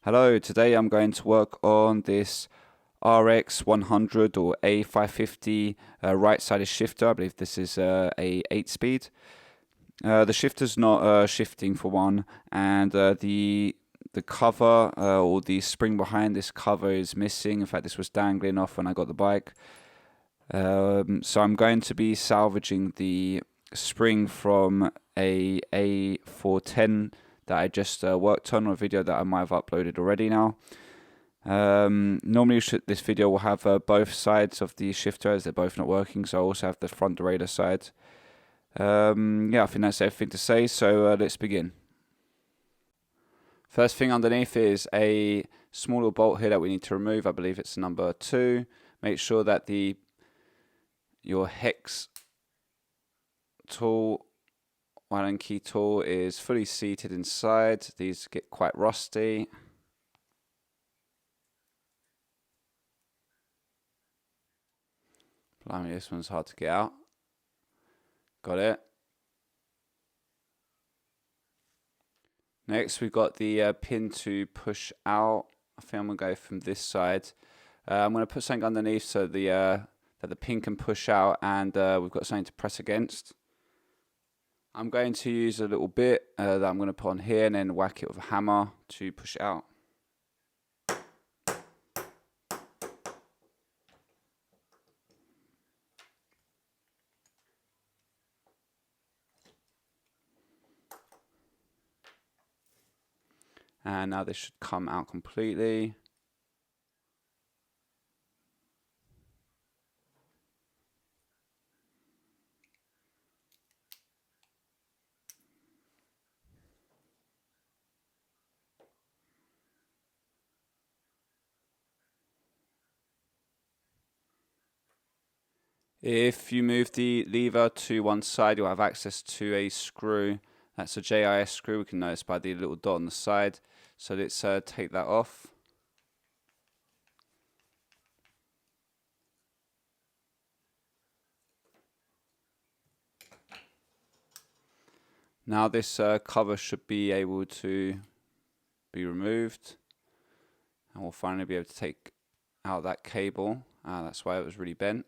Hello, today I'm going to work on this RX100 or A550 right-sided shifter. I believe this is a 8-speed. The shifter's not shifting for one, and the cover or the spring behind this cover is missing. In fact, this was dangling off when I got the bike. So I'm going to be salvaging the spring from a A410 that I just worked on a video that I might have uploaded already now. Normally this video will have both sides of the shifter as they're both not working, so I also have the front derailleur side. Yeah, I think that's everything to say, so let's begin. First thing underneath is a small little bolt here that we need to remove. I believe it's number 2. Make sure that your hex tool, Allen key tool, is fully seated inside. These get quite rusty. Blimey, this one's hard to get out. Got it. Next, we've got the pin to push out. I think I'm going to go from this side. I'm going to put something underneath so that the pin can push out, and we've got something to press against. I'm going to use a little bit that I'm going to put on here and then whack it with a hammer to push it out. And now this should come out completely. If you move the lever to one side, you'll have access to a screw. That's a JIS screw. We can notice by the little dot on the side. So let's take that off. Now this cover should be able to be removed, and we'll finally be able to take out that cable. That's why it was really bent.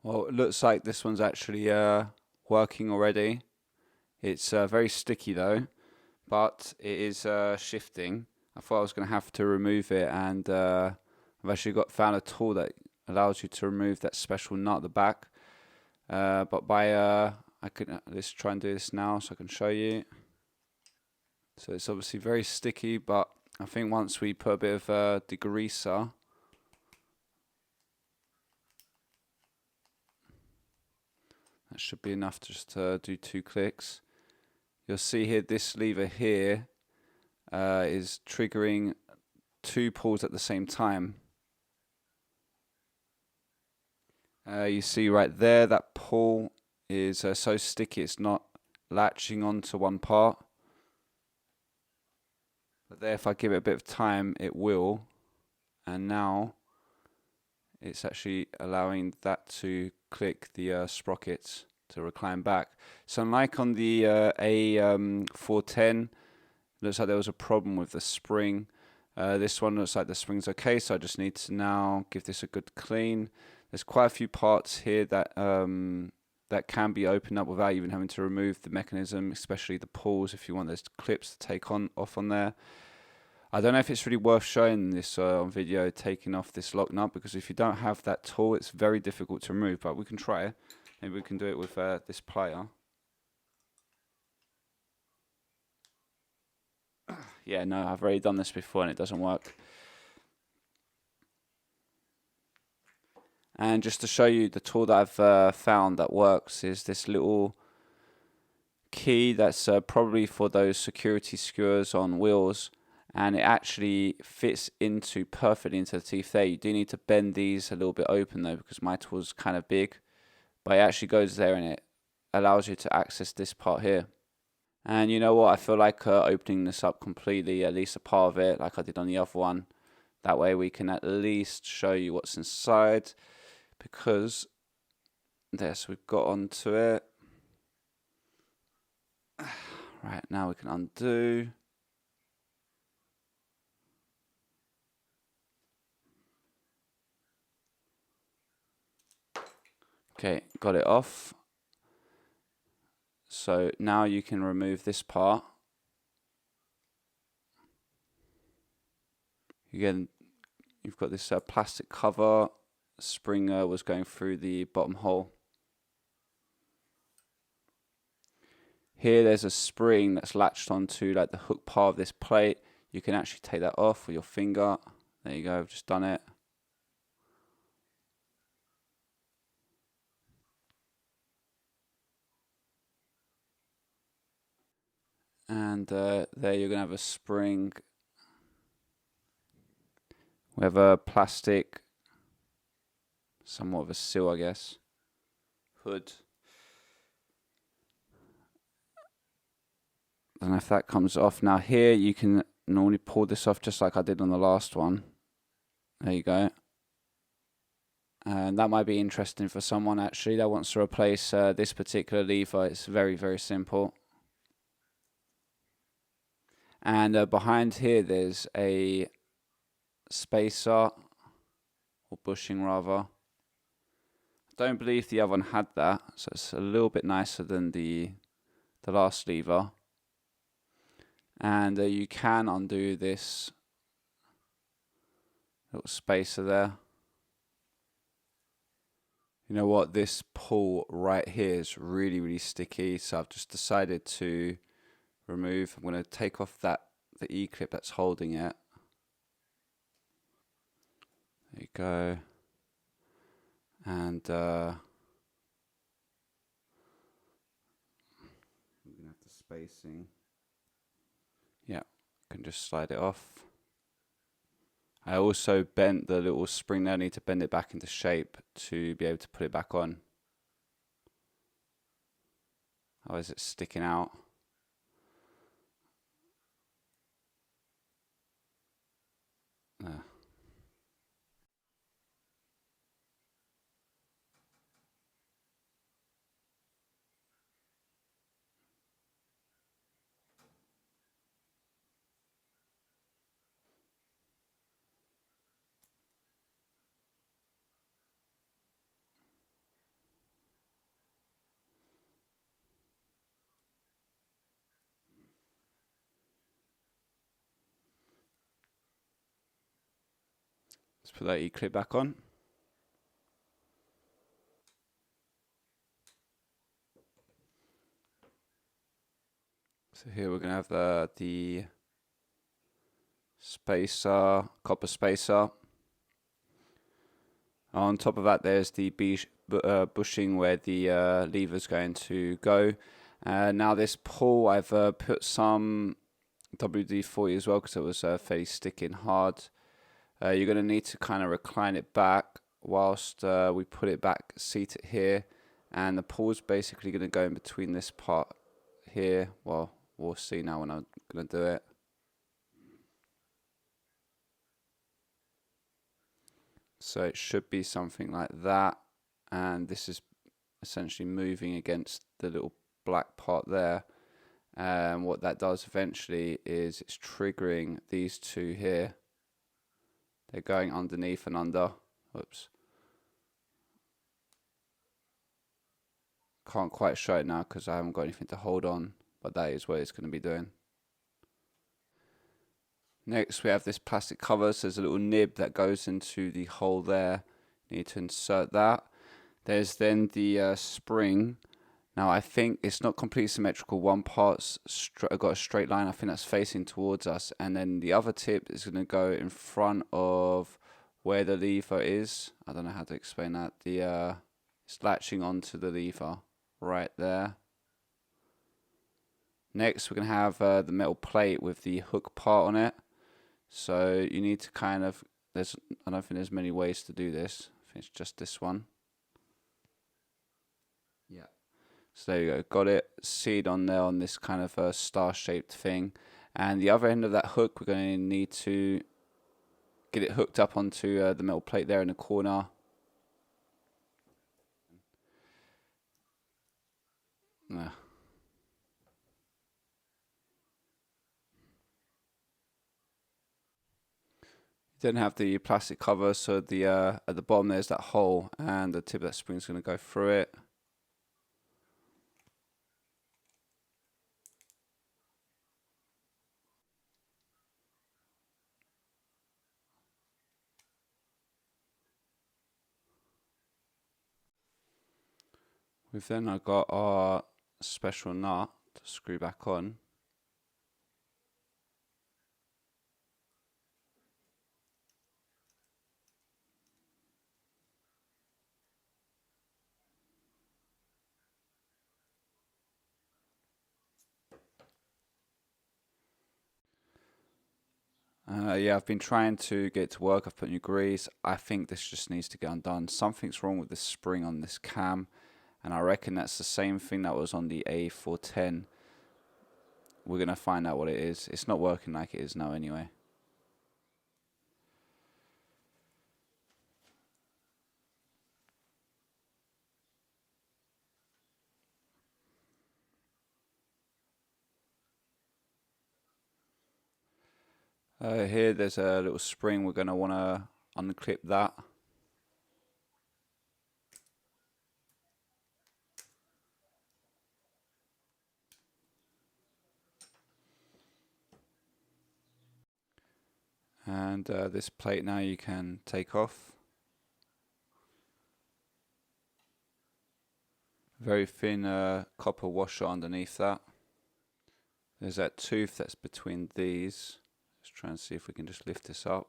Well, it looks like this one's actually working already. It's very sticky though, but it is shifting. I thought I was going to have to remove it, and I've actually found a tool that allows you to remove that special nut at the back. But let's try and do this now so I can show you. So it's obviously very sticky, but I think once we put a bit of degreaser, that should be enough to just do 2 clicks. You'll see here this lever here is triggering 2 pulls at the same time. You see right there that pull is so sticky it's not latching onto one part. But there, if I give it a bit of time, it will. And now it's actually allowing that to click the sprockets to recline back. So unlike on the A410, looks like there was a problem with the spring. This one looks like the spring's okay, so I just need to now give this a good clean. There's quite a few parts here that that can be opened up without even having to remove the mechanism, especially the pulls if you want those clips to take off on there. I don't know if it's really worth showing this on video, taking off this lock nut, because if you don't have that tool, it's very difficult to remove, but we can try it. Maybe we can do it with this plier. Yeah, no, I've already done this before and it doesn't work. And just to show you the tool that I've found that works is this little key that's probably for those security skewers on wheels, and it actually fits perfectly into the teeth there. You do need to bend these a little bit open though, because my tool's kind of big, but it actually goes there and it allows you to access this part here. And you know what, I feel like opening this up completely, at least a part of it, like I did on the other one. That way we can at least show you what's inside, because so we've got onto it. Right, now we can undo. Okay, got it off. So now you can remove this part. Again, you've got this plastic cover. Spring was going through the bottom hole. Here there's a spring that's latched onto like the hook part of this plate. You can actually take that off with your finger. There you go, I've just done it. And there you're going to have a spring with a plastic, somewhat of a seal I guess, hood. I don't know if that comes off. Now here you can normally pull this off just like I did on the last one. There you go. And that might be interesting for someone actually that wants to replace this particular lever. It's very, very simple. And behind here there's a spacer, or bushing rather. I don't believe the other one had that, so it's a little bit nicer than the last lever. And you can undo this little spacer there. You know what, this pull right here is really, really sticky, so I've just decided to remove. I'm going to take off the E-clip that's holding it. There you go. And I'm going to have the spacing. Yeah, can just slide it off. I also bent the little spring there. I need to bend it back into shape to be able to put it back on. Otherwise it's sticking out. Let's put that E-clip back on. So here we're going to have the spacer, copper spacer. On top of that there's the bushing where the lever is going to go. Now this pull, I've put some WD-40 as well because it was fairly sticky and hard. You're going to need to kind of recline it back whilst we put it back, seat it here, and the pull's basically going to go in between this part here. Well, we'll see now when I'm going to do it. So it should be something like that, and this is essentially moving against the little black part there. And what that does eventually is it's triggering these two here. They're going underneath and under. Whoops. Can't quite show it now because I haven't got anything to hold on, but that is what it's going to be doing. Next we have this plastic cover, so there's a little nib that goes into the hole there. You need to insert that. There's then the spring. Now I think it's not completely symmetrical. One part's got a straight line, I think that's facing towards us, and then the other tip is going to go in front of where the lever is. I don't know how to explain that. It's latching onto the lever right there. Next we're going to have the metal plate with the hook part on it. So you need to kind of, I don't think there's many ways to do this. I think it's just this one. Yeah. So there you go, got it seated on there on this kind of star-shaped thing. And the other end of that hook, we're going to need to get it hooked up onto the metal plate there in the corner. Then have the plastic cover, so the at the bottom there's that hole, and the tip of that spring is going to go through it. We've then got our special nut to screw back on. Yeah, I've been trying to get it to work. I've put new grease. I think this just needs to get undone. Something's wrong with the spring on this cam, and I reckon that's the same thing that was on the A410. We're going to find out what it is. It's not working like it is now anyway. Here there's a little spring. We're going to want to unclip that. And this plate now you can take off. Very thin copper washer underneath that. There's that tooth that's between these. Let's try and see if we can just lift this up.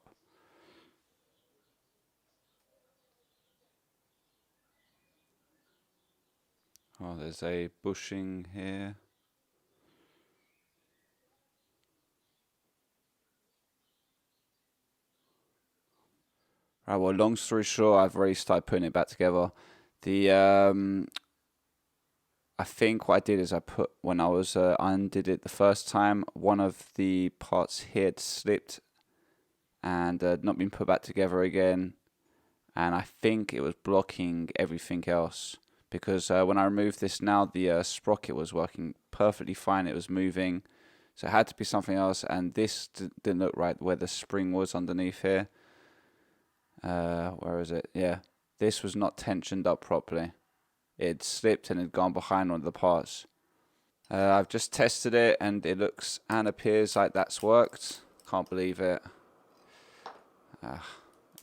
Oh, there's a bushing here. Right, well, long story short, I've already started putting it back together. The I think what I did is I put, when I was undid it the first time, one of the parts here had slipped and not been put back together again, and I think it was blocking everything else, because when I removed this now, the sprocket was working perfectly fine. It was moving, so it had to be something else, and this didn't look right where the spring was underneath here. Where is it? Yeah, this was not tensioned up properly. It slipped and had gone behind one of the parts. I've just tested it and it looks and appears like that's worked. Can't believe it.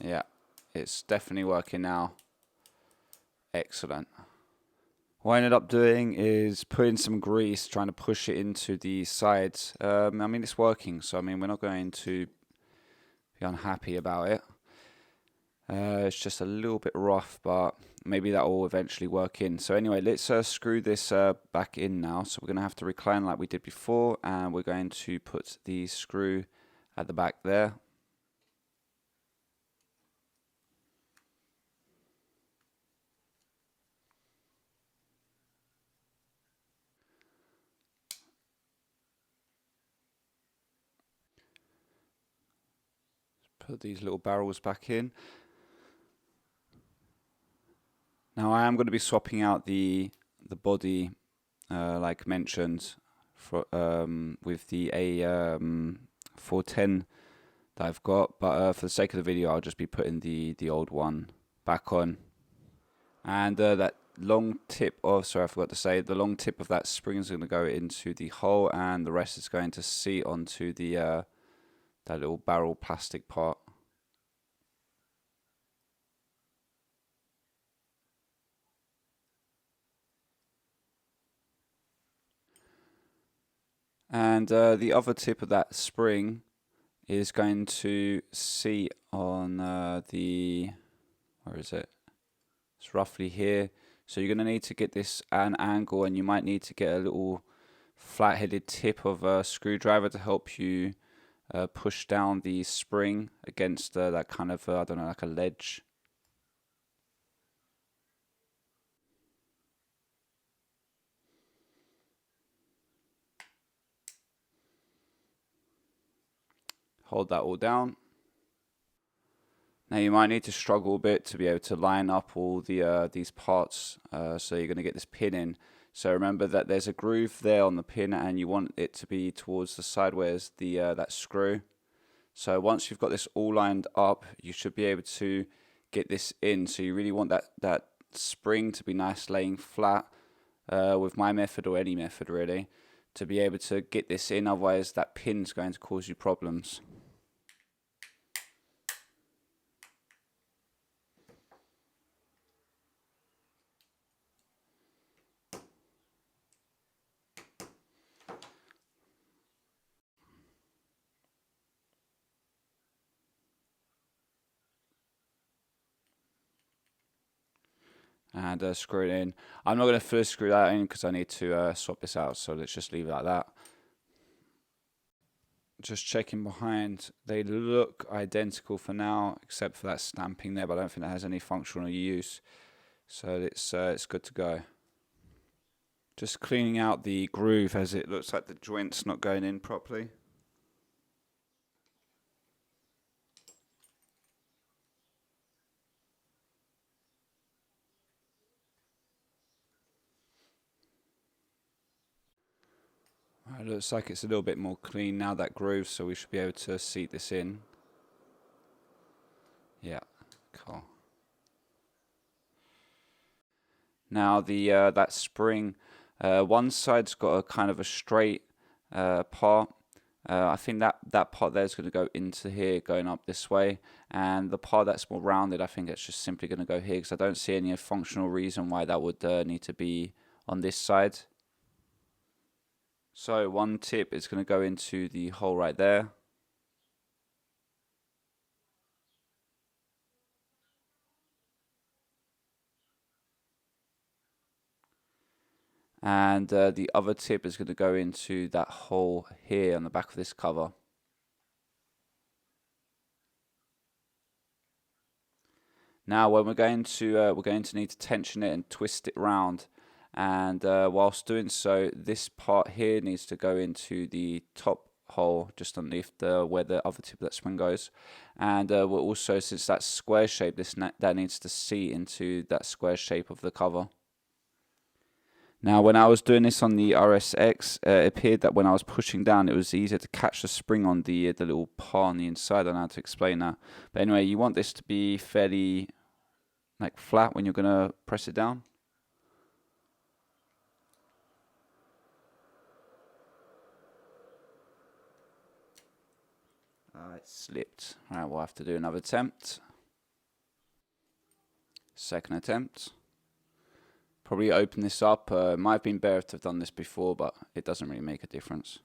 Yeah, it's definitely working now. Excellent. What I ended up doing is putting some grease, trying to push it into the sides. I mean, it's working, so I mean, we're not going to be unhappy about it. It's just a little bit rough, but maybe that will eventually work in. So anyway, let's screw this back in now. So we're going to have to recline like we did before, and we're going to put the screw at the back there. Put these little barrels back in. Now I am going to be swapping out the body, like mentioned, for, with the A410 that I've got, but for the sake of the video, I'll just be putting the old one back on. And that long tip of, sorry, I forgot to say, the long tip of that spring is going to go into the hole, and the rest is going to seat onto the that little barrel plastic part. And the other tip of that spring is going to seat on the, where is it? It's roughly here. So you're going to need to get this at an angle, and you might need to get a little flat-headed tip of a screwdriver to help you push down the spring against that kind of, I don't know, like a ledge. Hold that all down. Now you might need to struggle a bit to be able to line up all the these parts, so you're going to get this pin in. So remember that there's a groove there on the pin, and you want it to be towards the side where's the that screw. So once you've got this all lined up, you should be able to get this in. So you really want that spring to be nice laying flat, with my method or any method really, to be able to get this in, otherwise that pin's going to cause you problems. And screw it in. I'm not going to first screw that in because I need to swap this out, so let's just leave it like that. Just checking behind, they look identical for now, except for that stamping there, but I don't think that has any functional use, so it's good to go. Just cleaning out the groove, as it looks like the joint's not going in properly. It looks like it's a little bit more clean now, that groove, so we should be able to seat this in. Yeah, cool. Now that spring, one side's got a kind of a straight part. I think that part there is going to go into here, going up this way, and the part that's more rounded, I think it's just simply going to go here, because I don't see any functional reason why that would need to be on this side. So one tip is going to go into the hole right there. And the other tip is going to go into that hole here on the back of this cover. Now when we're going to need to tension it and twist it round, and whilst doing so, this part here needs to go into the top hole just underneath where the other tip of that spring goes, and we're also, since that's square shape, that needs to seat into that square shape of the cover. Now when I was doing this on the RSX, it appeared that when I was pushing down, it was easier to catch the spring on the little part on the inside. I don't know how to explain that, but anyway, you want this to be fairly like flat when you're gonna press it down. It slipped. Alright, we'll have to do another attempt. Second attempt. Probably open this up. Might have been better to have done this before, but it doesn't really make a difference.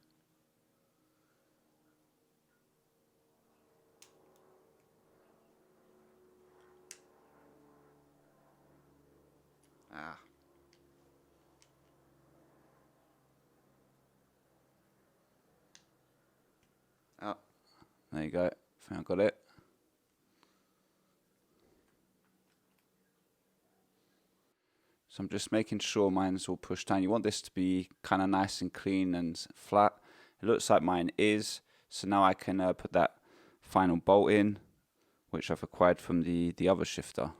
Oh, there you go. I think I got it. So I'm just making sure mine's all pushed down. You want this to be kind of nice and clean and flat. It looks like mine is. So now I can put that final bolt in, which I've acquired from the other shifter.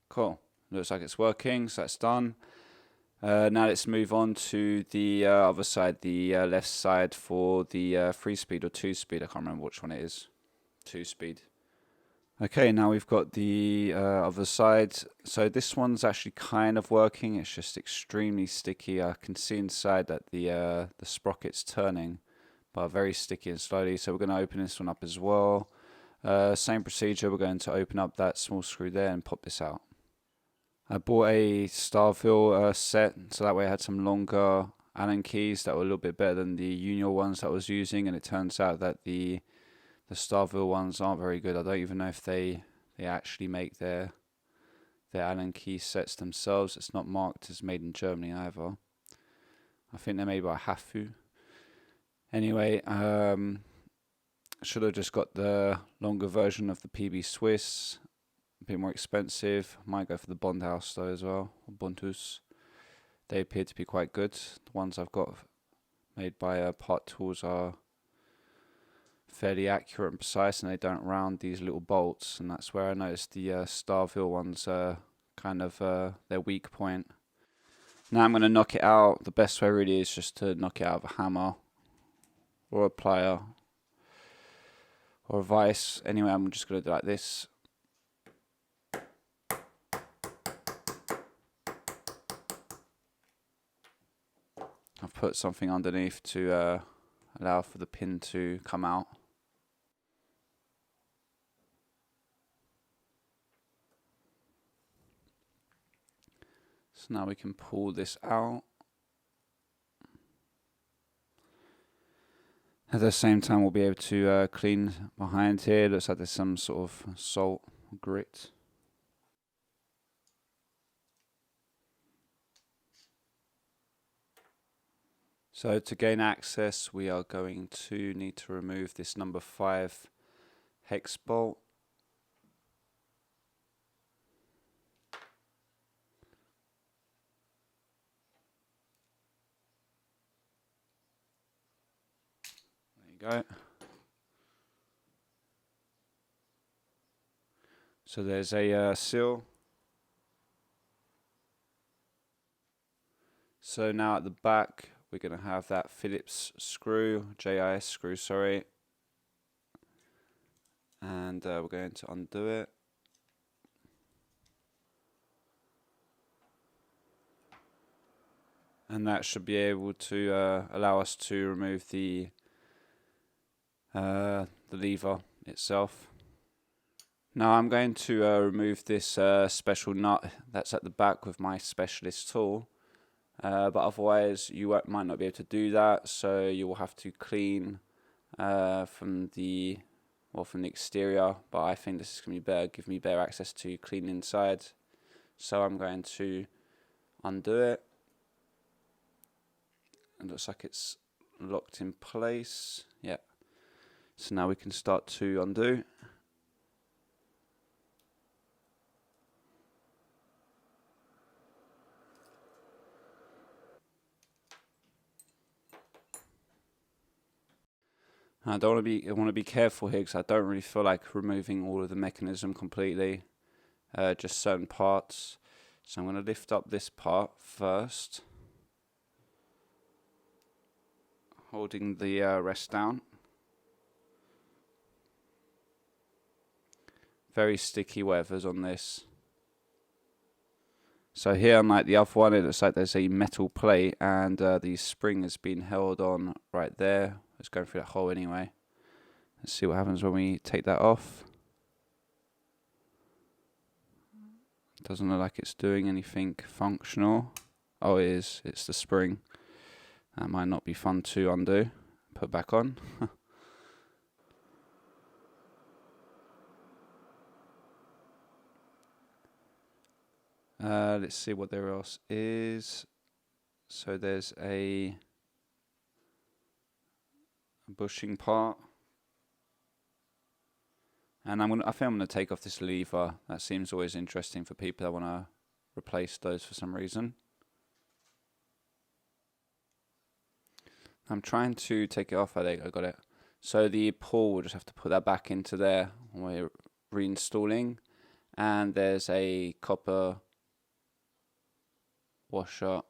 Cool. Looks like it's working, so that's done. Now let's move on to the other side, the left side for the 3-speed or 2-speed. I can't remember which one it is. 2-speed. Okay, now we've got the other side. So this one's actually kind of working. It's just extremely sticky. I can see inside that the sprocket's turning, but very sticky and slowly. So we're going to open this one up as well. Same procedure. We're going to open up that small screw there and pop this out. I bought a Starville set, so that way I had some longer Allen keys that were a little bit better than the Junior ones that I was using, and it turns out that the Starville ones aren't very good. I don't even know if they actually make their Allen key sets themselves. It's not marked as made in Germany either. I think they're made by Hafu. Anyway, Should have just got the longer version of the PB Swiss. A bit more expensive. Might go for the Bond House though as well. Ubuntu's. They appear to be quite good. The ones I've got made by Part Tools are fairly accurate and precise, and they don't round these little bolts. And that's where I noticed the Starville ones kind of their weak point. Now I'm going to knock it out. The best way really is just to knock it out with a hammer or a plier or a vice. Anyway, I'm just going to do it like this. I've put something underneath to allow for the pin to come out. So now we can pull this out. At the same time, we'll be able to clean behind here. Looks like there's some sort of salt grit. So to gain access, we are going to need to remove this number 5 hex bolt. There you go. So there's a seal. So now at the back, we're going to have that Phillips screw, JIS screw, sorry. And we're going to undo it. And that should be able to allow us to remove the lever itself. Now I'm going to remove this special nut that's at the back with my specialist tool. But otherwise you might not be able to do that, so you will have to clean from the exterior. But I think this is going to be better, give me better access to clean inside. So I'm going to undo it. It looks like it's locked in place. Yeah. So now we can start to undo. I want to be careful here because I don't really feel like removing all of the mechanism completely, just certain parts. So I'm going to lift up this part first, holding the rest down. Very sticky whatever's on this. So here, unlike the other one, it looks like there's a metal plate and the spring has been held on right there. It's going through that hole anyway. Let's see what happens when we take that off. Doesn't look like it's doing anything functional. Oh, it is. It's the spring. That might not be fun to undo. Put back on. Let's see what there else is. So there's a bushing part. And I think I'm going to take off this lever. That seems always interesting for people that want to replace those for some reason. I'm trying to take it off. I think I got it. So the pull, we'll just have to put that back into there when we're reinstalling. And there's a copper washer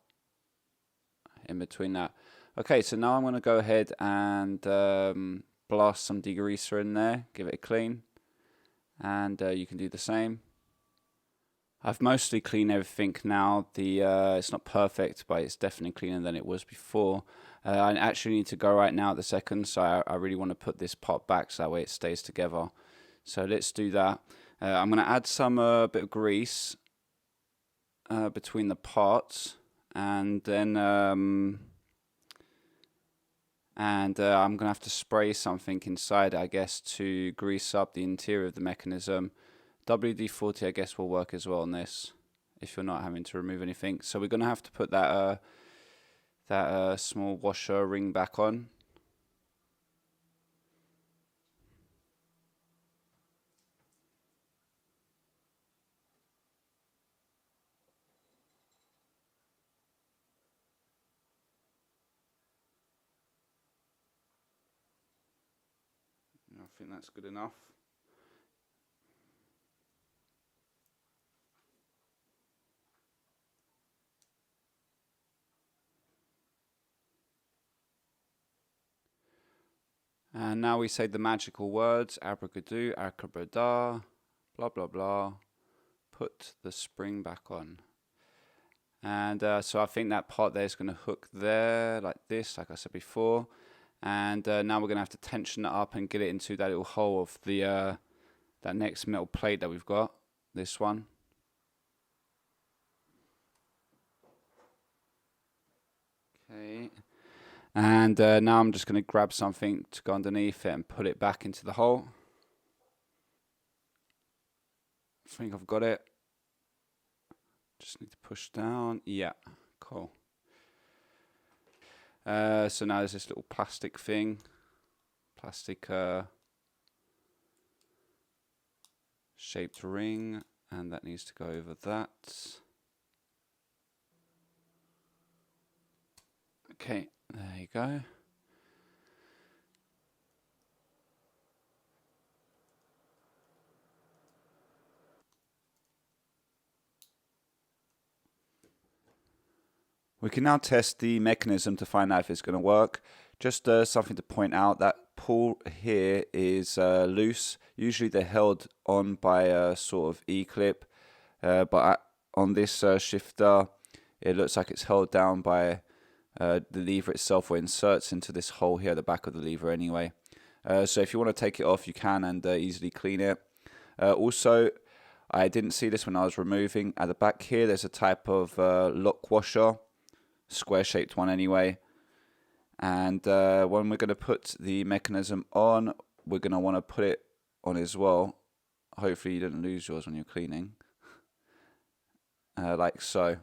in between that. Okay, so now I'm going to go ahead and blast some degreaser in there, give it a clean, and you can do the same. I've mostly cleaned everything now. It's not perfect, but it's definitely cleaner than it was before. I actually need to go right now at the second, so I really want to put this pot back so that way it stays together. So let's do that. I'm going to add some bit of grease between the parts, and then I'm going to have to spray something inside, I guess, to grease up the interior of the mechanism. WD-40, I guess, will work as well on this if you're not having to remove anything. So we're going to have to put that small washer ring back on. think that's good enough. And now we say the magical words, abracadoo, abracadabra, blah, blah, blah. Put the spring back on. And so I think that part there is going to hook there, like this, like I said before. And now we're going to have to tension it up and get it into that little hole of the that next metal plate that we've got, this one. Okay. And now I'm just going to grab something to go underneath it and put it back into the hole. I think I've got it. Just need to push down. Yeah, cool. So now there's this little plastic thing. Plastic shaped ring. And that needs to go over that. Okay, there you go. We can now test the mechanism to find out if it's going to work. Just something to point out, that pull here is loose. Usually they're held on by a sort of E-clip, but on this shifter it looks like it's held down by the lever itself, or inserts into this hole here at the back of the lever anyway. So if you want to take it off, you can, and easily clean it. Also, I didn't see this when I was removing. At the back here there's a type of lock washer, square shaped one anyway, and when we're going to put the mechanism on, we're going to want to put it on as well. Hopefully you didn't lose yours when you're cleaning, like so.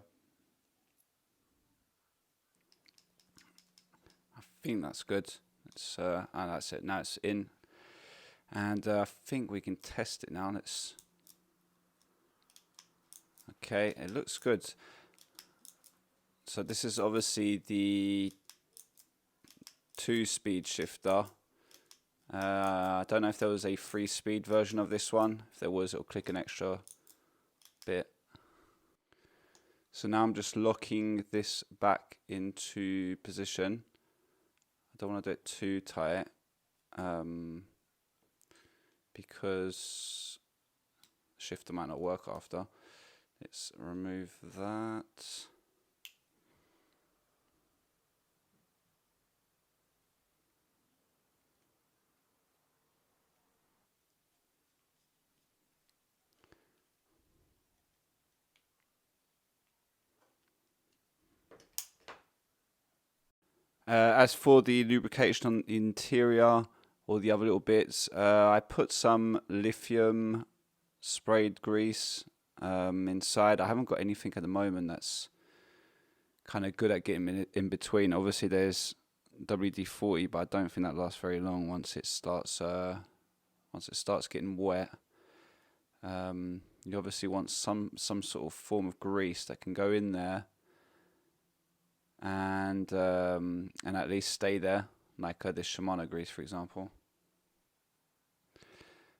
I think that's good. It's and that's it. Now it's in, and I think we can test it now. Let's. Okay, it looks good. So this is obviously the 2-speed shifter. I don't know if there was a 3-speed version of this one. If there was, it'll click an extra bit. So now I'm just locking this back into position. I don't want to do it too tight, because the shifter might not work after. Let's remove that. As for the lubrication on the interior, all the other little bits, I put some lithium sprayed grease inside. I haven't got anything at the moment that's kind of good at getting in between. Obviously there's WD-40, but I don't think that lasts very long once it starts getting wet. You obviously want some sort of form of grease that can go in there and at least stay there, like this Shimano grease, for example.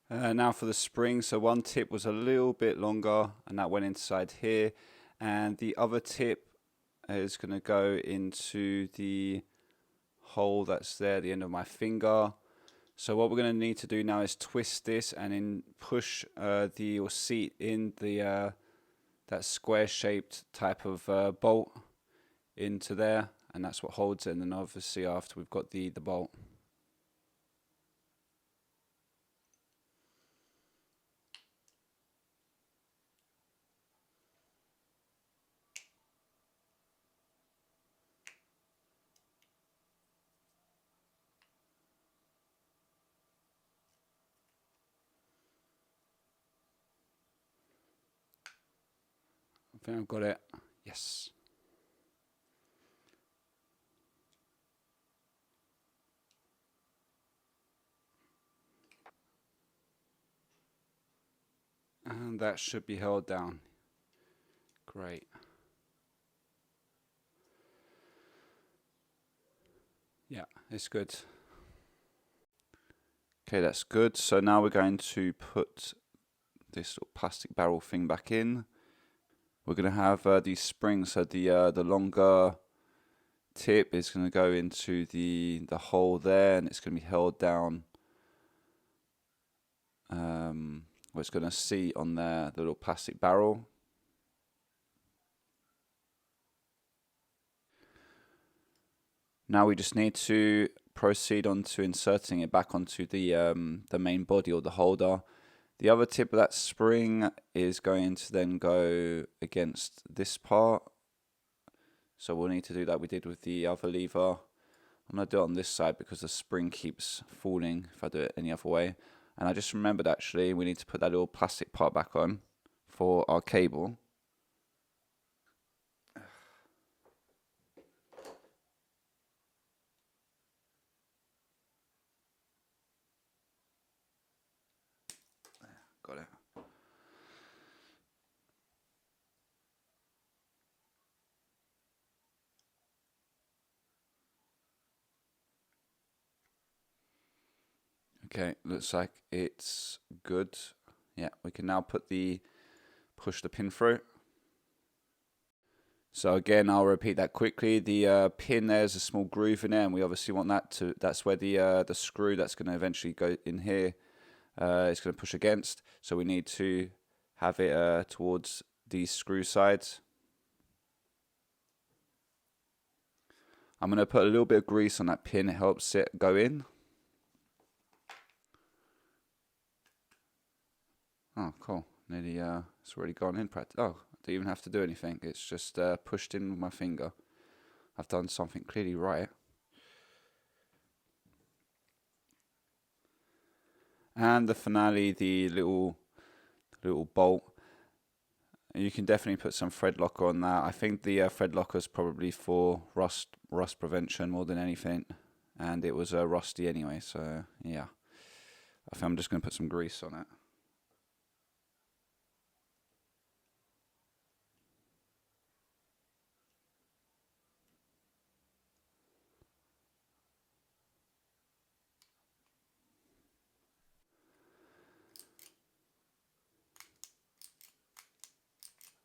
Now for the spring. So one tip was a little bit longer, and that went inside here, and the other tip is going to go into the hole that's there at the end of my finger. So what we're going to need to do now is twist this and then push your seat in the that square shaped type of bolt into there, and that's what holds it. And then obviously after we've got the bolt. I think I've got it. Yes. And that should be held down. Great. Yeah, it's good. Okay, that's good. So now we're going to put this little plastic barrel thing back in. We're going to have these springs, so the longer tip is going to go into the hole there, and it's going to be held down. Where it's going to seat on there, the little plastic barrel. Now we just need to proceed on to inserting it back onto the main body or the holder. The other tip of that spring is going to then go against this part. So we'll need to do that we did with the other lever. I'm going to do it on this side because the spring keeps falling if I do it any other way. And I just remembered actually we need to put that little plastic part back on for our cable. Got it. Okay, looks like it's good. Yeah, we can now push the pin through. So again, I'll repeat that quickly. The pin, there's a small groove in there, and we obviously want that to. That's where the screw that's going to eventually go in here is going to push against. So we need to have it towards these screw sides. I'm going to put a little bit of grease on that pin. It helps it go in. Oh, cool. Nearly, it's already gone in practice. Oh, I don't even have to do anything. It's just pushed in with my finger. I've done something clearly right. And the finale, the little bolt. You can definitely put some thread locker on that. I think the thread locker is probably for rust prevention more than anything. And it was rusty anyway, so yeah. I think I'm just going to put some grease on it.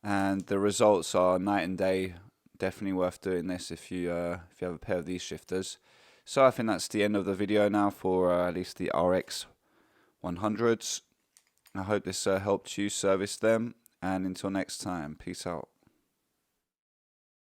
And the results are night and day. Definitely worth doing this if you have a pair of these shifters. So I think that's the end of the video now for at least the RX100s. I hope this helped you service them, and until next time, peace out.